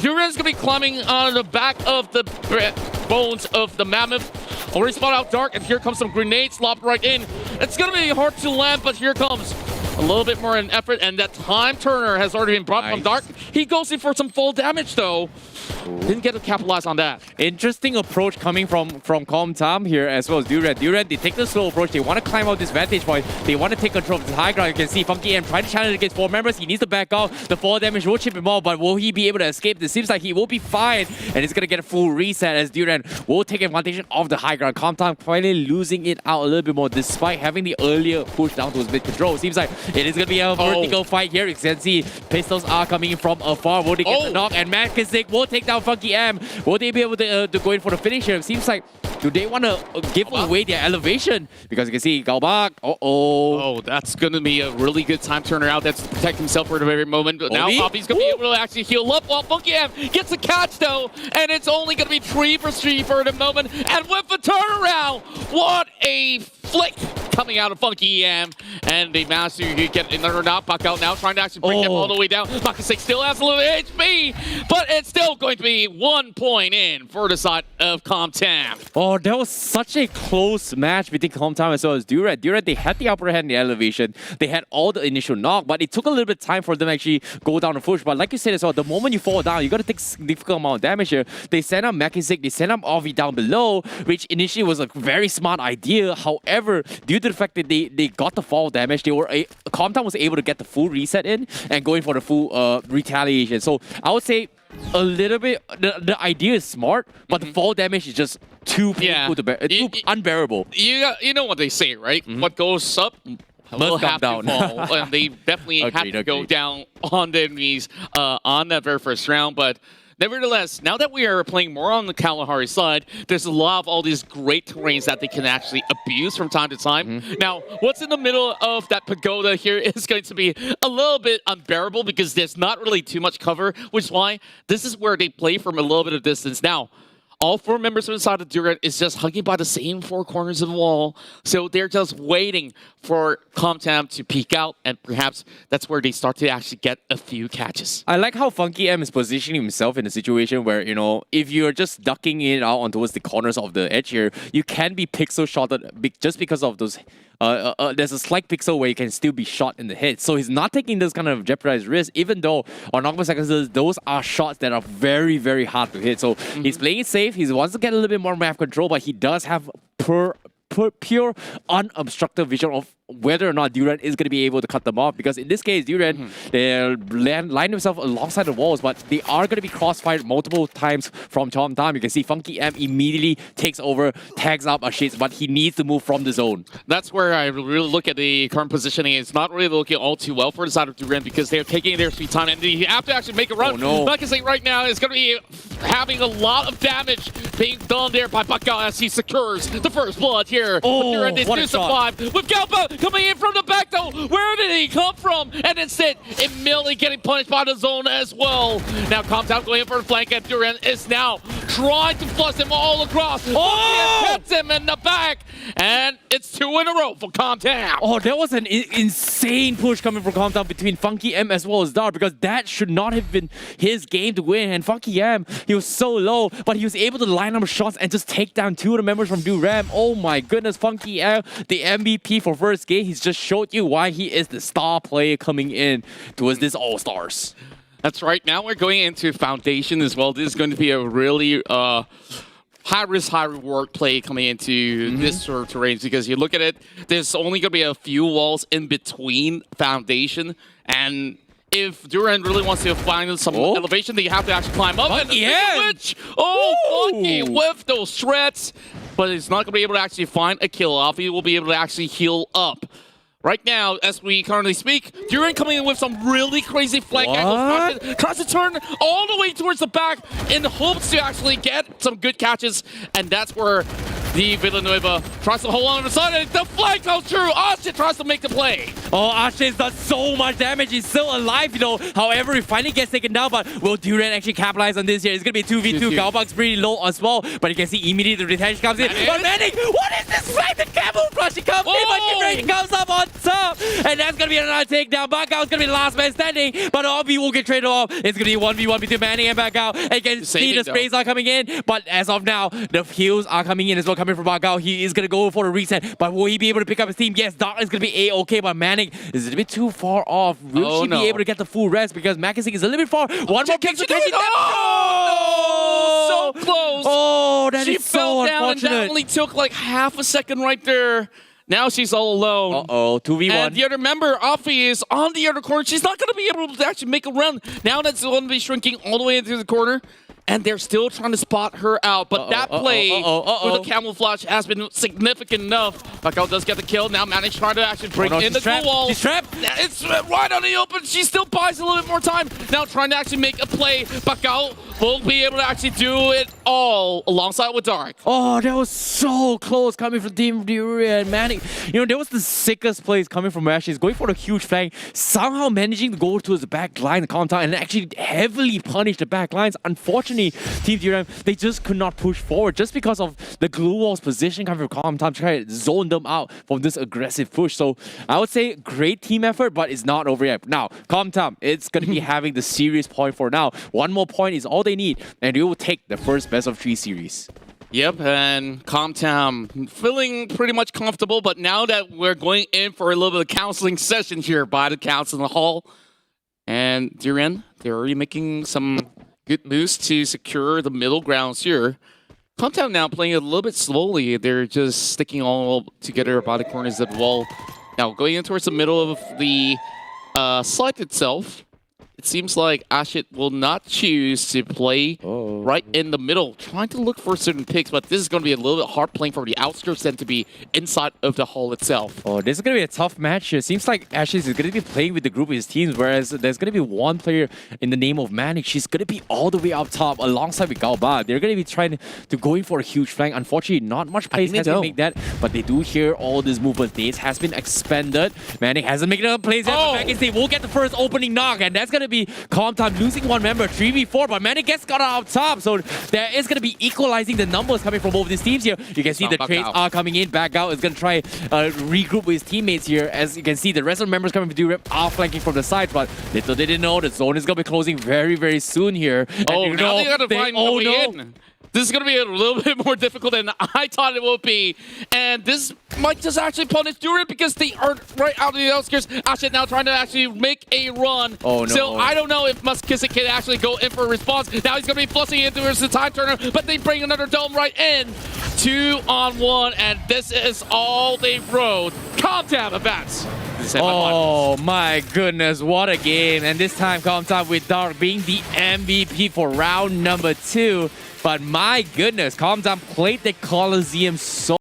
Duran's gonna be climbing on the back of the bones of the mammoth. Already spot out Dark, and here comes some grenades lobbed right in. It's gonna be hard to land, but here comes a little bit more in effort, and that time turner has already been brought from Dark. He goes in for some full damage though. Didn't get to capitalize on that. Interesting approach coming from Comtam here as well as Duran. Duran, they take the slow approach. They want to climb out this vantage point. They want to take control of this high ground. You can see Funky M trying to challenge against 4 members. He needs to back off. The fall damage will chip him off, but will he be able to escape? It seems like he will be fine, and he's going to get a full reset as Duran will take advantage of the high ground. Comtam finally losing it out a little bit more despite having the earlier push down to his mid control. Seems like it is going to be a vertical fight here. You can see pistols are coming in from afar. Will they get the knock? And Makisik will take down Funky M. Will they be able to go in for the finish here? It seems like, do they want to give away their elevation? Because you can see Galbak. Oh, that's going to be a really good time turner out. That's to protect himself for the very moment. But now Oppie's going to be able to actually heal up while Funky M gets a catch though. And it's only going to be 3 for 3 for the moment. And with the turnaround, what a flick coming out of Funky M. And they managed to get another knockback out now, trying to actually bring them all the way down. Makisik still has a little HP, but it's still going to be 1 point in for the side of Comtam. Oh, that was such a close match between Comtam as well as Duran. Duran, they had the upper hand in the elevation. They had all the initial knock, but it took a little bit of time for them to actually go down the push. But like you said as well, the moment you fall down, you got to take significant amount of damage here. They sent up Makisik, they sent up Ovi down below, which initially was a very smart idea. However, due to the fact that they got the fall damage, Comtam was able to get the full reset in and going for the full retaliation. So I would say a little bit, the idea is smart, but the fall damage is just too painful to bear, too unbearable. You know what they say, right? What goes up will have to fall. And they definitely have to go down on their knees on that very first round. But nevertheless, now that we are playing more on the Kalahari side, there's a lot of all these great terrains that they can actually abuse from time to time. Now, what's in the middle of that pagoda here is going to be a little bit unbearable because there's not really too much cover, which is why this is where they play from a little bit of distance. Now, all 4 members of the side of Duran is just hugging by the same 4 corners of the wall. So they're just waiting for Comtam to peek out, and perhaps that's where they start to actually get a few catches. I like how Funky M is positioning himself in a situation where, you know, if you're just ducking it out on towards the corners of the edge here, you can be pixel shotted just because of those. There's a slight pixel where you can still be shot in the head. So he's not taking this kind of jeopardized risk, even though on Knockback Seconds, those are shots that are very, very hard to hit. So he's playing it safe. He wants to get a little bit more map control, but he does have pure unobstructed vision of whether or not Duran is going to be able to cut them off. Because in this case, Duran, they line themselves alongside the walls, but they are going to be crossfired multiple times from Comtam. You can see Funky M immediately takes over, tags up Ashish, but he needs to move from the zone. That's where I really look at the current positioning. It's not really looking all too well for the side of Duran because they're taking their sweet time and they have to actually make a run. Oh, no. Makisik right now is going to be having a lot of damage being done there by Baka as he secures the first blood here. Oh, Duran is what a shot. with Galba coming in from the back though. Where did he come from? And instead, immediately getting punished by the zone as well. Now Comtam going in for the flank, and Duran is now trying to flush him all across. Oh! He hits him in the back, and it's 2 in a row for Comtam. Oh, that was an insane push coming from Comtam between Funky M as well as Dar, because that should not have been his game to win. And Funky M, he was so low, but he was able to line up shots and just take down 2 of the members from Duran. Oh my goodness, Funky M, the MVP for first game. He's just showed you why he is the star player coming in towards this All-Stars. That's right. Now we're going into Foundation as well. This is going to be a really high-risk, high-reward play coming into this sort of terrain because you look at it, there's only going to be a few walls in between Foundation, and if Duran really wants to find some elevation, they have to actually climb up. Funky Funky with those shreds, but he's not going to be able to actually find a kill off. He will be able to actually heal up. Right now, as we currently speak, Duran coming in with some really crazy flank angles. Tries to turn all the way towards the back in hopes to actually get some good catches. And that's where The Villanueva tries to hold on to the side, and the flag goes through. Ashe tries to make the play. Oh, Ashe's done so much damage. He's still alive, you know. However, he finally gets taken down, but will Duran actually capitalize on this here? It's going to be 2v2. Galbug's pretty low as well, but you can see immediately the retention comes in. But Manning, what is this flag? The camouflage, he comes in, but Duran comes up on top. And that's going to be another takedown. Bakao is going to be the last man standing, but all B will get traded off. It's going to be 1v1 between Manning and Bakao. And you can see the sprays are coming in, but as of now, the heals are coming in as well, coming from Bakao. He is going to go for a reset, but will he be able to pick up his team? Yes, Dark is going to be A-okay, but Manning is a bit too far off. Will she be able to get the full rest? Because Makasik is a little bit far. One more kick to catch it. Oh, no! So close. Oh, that is so unfortunate. She fell down, and that only took like half a second right there. Now she's all alone. Uh-oh, 2v1. And the other member, Afi, is on the other corner. She's not going to be able to actually make a run. Now that's going to be shrinking all the way into the corner. And they're still trying to spot her out. But that play with the camouflage has been significant enough. Bakao does get the kill. Now Manning trying to actually break in the goal wall. She's trapped. It's right on the open. She still buys a little bit more time. Now trying to actually make a play. Bakao will be able to actually do it all alongside with Dark. Oh, that was so close coming from Team Durian. Manning, you know, there was the sickest plays coming from Ashe. He's going for a huge flank, somehow managing to go towards the back line, the contact, and actually heavily punish the back lines. Unfortunately, Team Durian, they just could not push forward just because of the glue wall's position coming from Calm Time to try to zone them out from this aggressive push. So I would say great team effort, but it's not over yet. Now, Calm Time, it's going to be having the serious point for now. One more point is all they need, and they will take the first best of 3 series. Yep, and Comtown feeling pretty much comfortable, but now that we're going in for a little bit of counseling session here by the counseling hall, and Durian, they're already making some good moves to secure the middle grounds here. Comtown now playing a little bit slowly. They're just sticking all together by the corners of the wall. Now going in towards the middle of the site itself, it seems like Ashe will not choose to play right in the middle, trying to look for certain picks, but this is going to be a little bit hard playing from the outskirts than to be inside of the hall itself. Oh, this is going to be a tough match here. Seems like Ashe is going to be playing with the group of his teams, whereas there's going to be one player in the name of Manning. She's going to be all the way up top alongside with Galba. They're going to be trying to go in for a huge flank. Unfortunately, not much plays has been made that, but they do hear all this movement. Dates has been expended. Manning hasn't made enough plays yet. They will get the first opening knock, and that's going to be Calm Time losing one member, 3v4, but Manning gets got out top, so there is going to be equalizing the numbers coming from both these teams here. You can see the trades are coming in. Bakao is going to try regroup with his teammates here. As you can see, the rest of the members coming from Durep are flanking from the side, but little they didn't know the zone is going to be closing very, very soon here. Oh, and now they got to find the way in. This is going to be a little bit more difficult than I thought it would be. And this might just actually punish Durant because they are right out of the outskirts. Ashe now trying to actually make a run. Oh, no. So I don't know if Muskisic can actually go in for a response. Now he's going to be flushing into the time turner, but they bring another dome right in. 2-on-1, and this is all they rode. Calm down, advance. Oh my goodness, what a game. And this time Calm Time with Dark being the MVP for round number 2. But my goodness, Calm Time played the Coliseum so